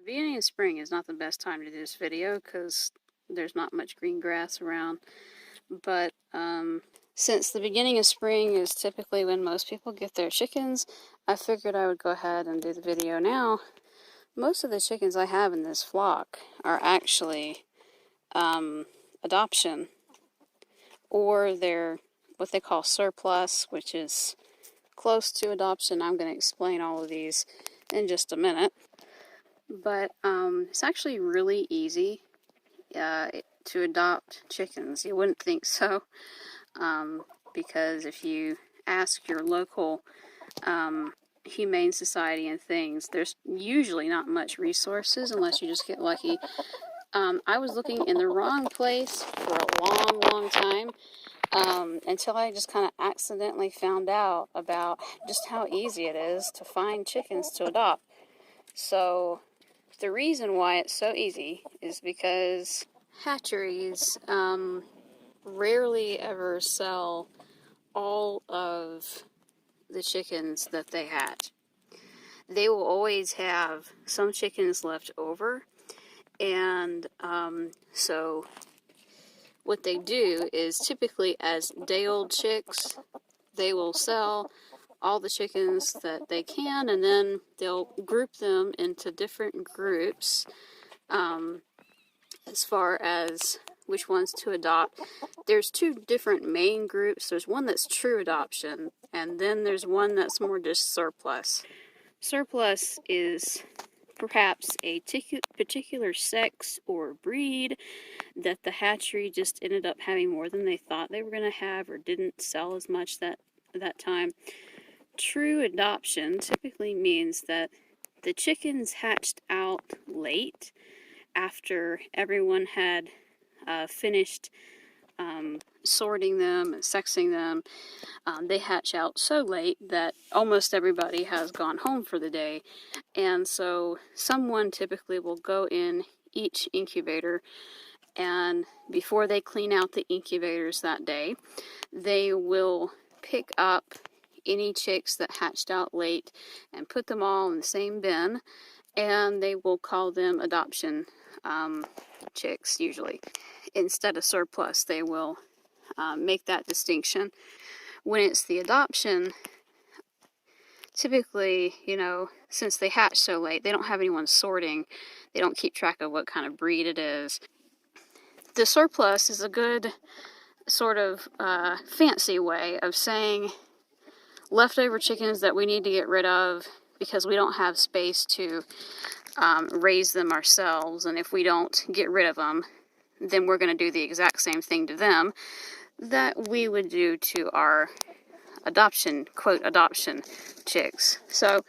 beginning of spring is not the best time to do this video because there's not much green grass around. But since the beginning of spring is typically when most people get their chickens, I figured I would go ahead and do the video now. Most of the chickens I have in this flock are actually adoption, or they're what they call surplus, which is close to adoption. I'm going to explain all of these in just a minute. But it's actually really easy to adopt chickens. You wouldn't think so, because if you ask your local humane society and things, there's usually not much resources unless you just get lucky. I was looking in the wrong place for a long time until I just kind of accidentally found out about just how easy it is to find chickens to adopt. So the reason why it's so easy is because hatcheries rarely ever sell all of the chickens that they hatch. They will always have some chickens left over, and so what they do is typically as day-old chicks, they will sell all the chickens that they can, and then they'll group them into different groups as far as which ones to adopt. There's two different main groups. There's one that's true adoption, and then there's one that's more just surplus. Surplus is perhaps a particular sex or breed that the hatchery just ended up having more than they thought they were going to have, or didn't sell as much that time. True adoption typically means that the chickens hatched out late after everyone had finished sorting them and sexing them. They hatch out so late that almost everybody has gone home for the day, and so someone typically will go in each incubator, and before they clean out the incubators that day, they will pick up any chicks that hatched out late and put them all in the same bin, and they will call them adoption chicks usually. Instead of surplus, they will make that distinction. When it's the adoption, typically, since they hatch so late, they don't have anyone sorting. They don't keep track of what kind of breed it is. The surplus is a good sort of fancy way of saying leftover chickens that we need to get rid of because we don't have space to raise them ourselves, and if we don't get rid of them, then we're going to do the exact same thing to them that we would do to our adoption, quote, adoption chicks. So,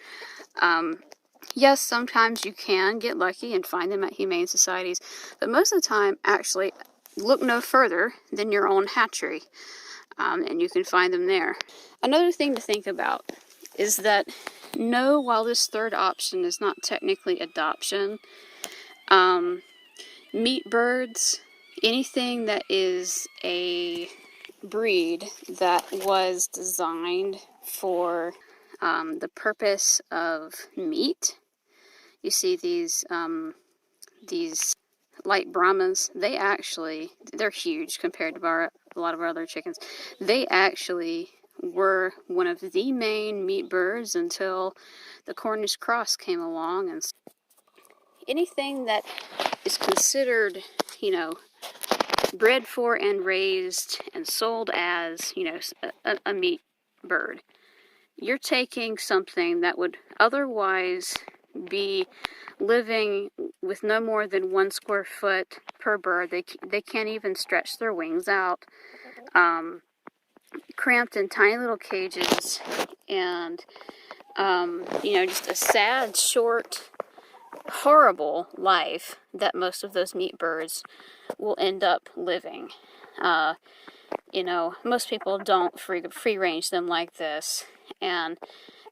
yes, sometimes you can get lucky and find them at humane societies, but most of the time, actually, look no further than your own hatchery, and you can find them there. Another thing to think about is that no, while this third option is not technically adoption, meat birds, anything that is a breed that was designed for the purpose of meat. You see these light Brahmas, they're huge compared to a lot of our other chickens. They actually were one of the main meat birds until the Cornish cross came along, and anything that is considered, bred for and raised and sold as, a meat bird, you're taking something that would otherwise be living with no more than 1 square foot per bird. They can't even stretch their wings out, cramped in tiny little cages, and just a sad, short, horrible life that most of those meat birds will end up living. Most people don't free range them like this, and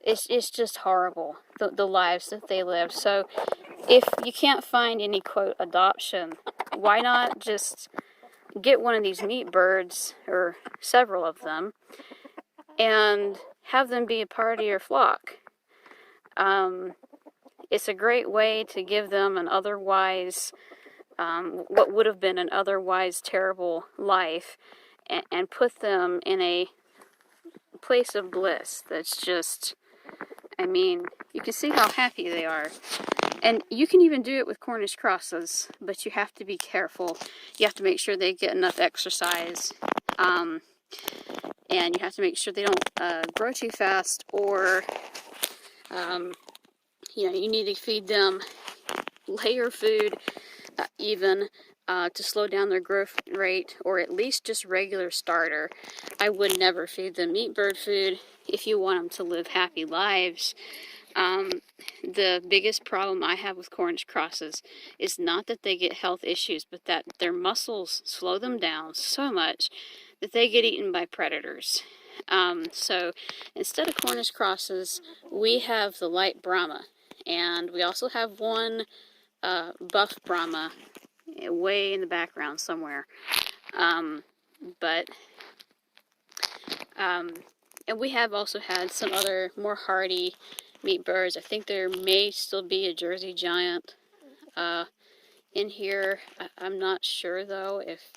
it's just horrible, the lives that they live. So if you can't find any, quote, adoption, why not just get one of these meat birds, or several of them, and have them be a part of your flock? It's a great way to give them an otherwise, what would have been an otherwise terrible life, and put them in a place of bliss that's just, I mean, you can see how happy they are. And you can even do it with Cornish crosses, but you have to be careful. You have to make sure they get enough exercise. And you have to make sure they don't grow too fast, or you need to feed them layer food, even to slow down their growth rate, or at least just regular starter. I would never feed them meat bird food if you want them to live happy lives. The biggest problem I have with Cornish crosses is not that they get health issues, but that their muscles slow them down so much that they get eaten by predators. So instead of Cornish crosses, we have the light Brahma, and we also have one buff Brahma way in the background somewhere. And we have also had some other more hardy meat birds. I think there may still be a Jersey Giant in here. I'm not sure though if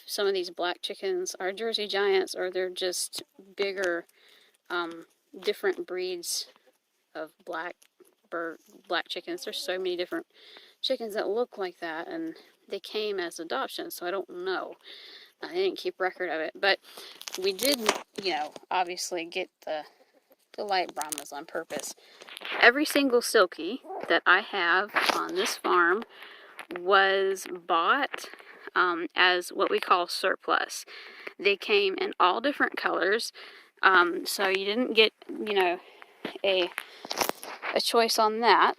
some of these black chickens are Jersey Giants or they're just bigger, different breeds of black chickens. There's so many different chickens that look like that, and they came as adoptions, so I don't know. I didn't keep record of it, but we did, obviously get the light Brahmas on purpose. Every single silkie that I have on this farm was bought as what we call surplus. They came in all different colors, so you didn't get, a choice on that.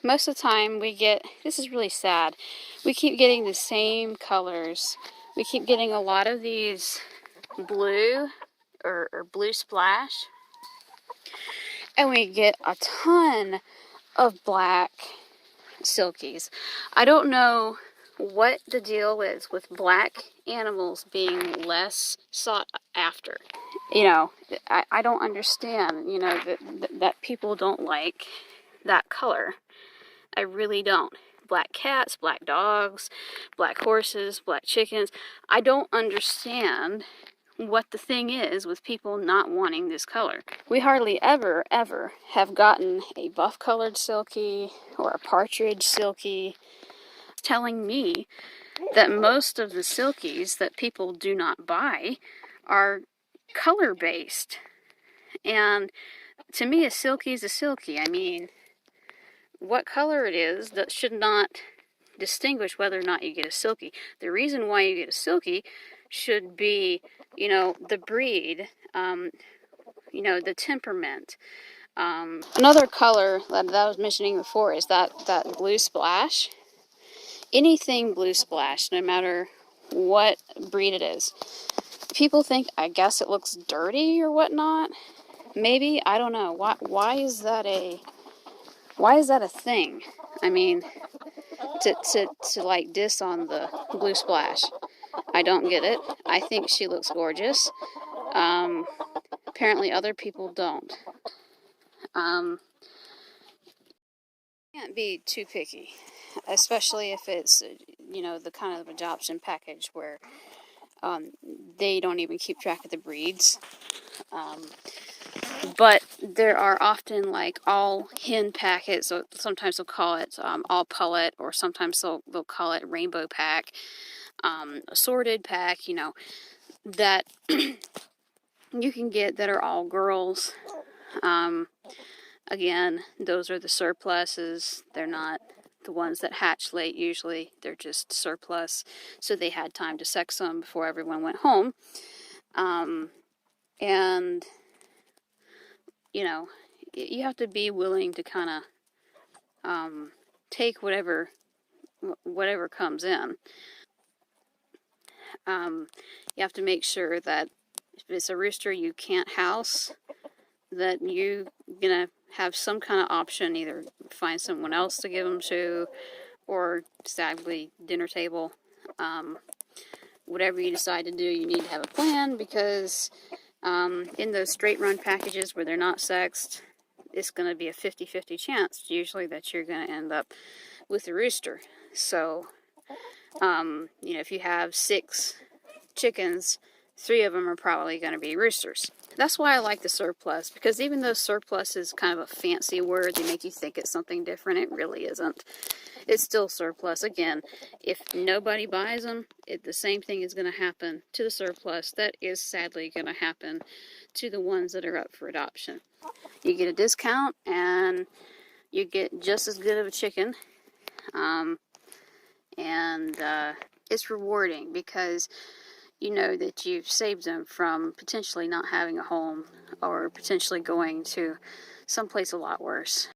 Most of the time we get, this is really sad, we keep getting the same colors. We keep getting a lot of these blue or blue splash, and we get a ton of black silkies. I don't know what the deal is with black animals being less sought after. I don't understand, that people don't like that color. I really don't. Black cats, black dogs, black horses, black chickens. I don't understand what the thing is with people not wanting this color. We hardly ever have gotten a buff-colored silkie or a partridge silkie, telling me that most of the silkies that people do not buy are color-based. And to me, a silkie is a silkie. I mean, what color it is, that should not distinguish whether or not you get a silkie. The reason why you get a silkie should be, the breed, the temperament. Another color that I was mentioning before is that blue splash. Anything blue splash, no matter what breed it is. People think, I guess it looks dirty or whatnot. Maybe, I don't know. Why is that a thing? I mean, to like diss on the blue splash. I don't get it. I think she looks gorgeous. Apparently other people don't. Can't be too picky, especially if it's, the kind of adoption package where they don't even keep track of the breeds. But there are often like all hen packets, so sometimes they'll call it all pullet, or sometimes they'll call it rainbow pack, assorted pack, that you can get that are all girls. Again, those are the surpluses. They're not the ones that hatch late usually. They're just surplus, so they had time to sex them before everyone went home. And you have to be willing to kind of take whatever comes in. You have to make sure that if it's a rooster you can't house, that you're gonna have some kind of option, either find someone else to give them to, or sadly dinner table. Whatever you decide to do, you need to have a plan, because in those straight run packages where they're not sexed, it's going to be a 50-50 chance usually that you're going to end up with a rooster. So, you know, if you have 6 chickens, 3 of them are probably going to be roosters. That's why I like the surplus, because even though surplus is kind of a fancy word, they make you think it's something different. It really isn't. It's still surplus. Again, if nobody buys them, the same thing is going to happen to the surplus. That is sadly going to happen to the ones that are up for adoption. You get a discount and you get just as good of a chicken. It's rewarding because you know that you've saved them from potentially not having a home or potentially going to someplace a lot worse.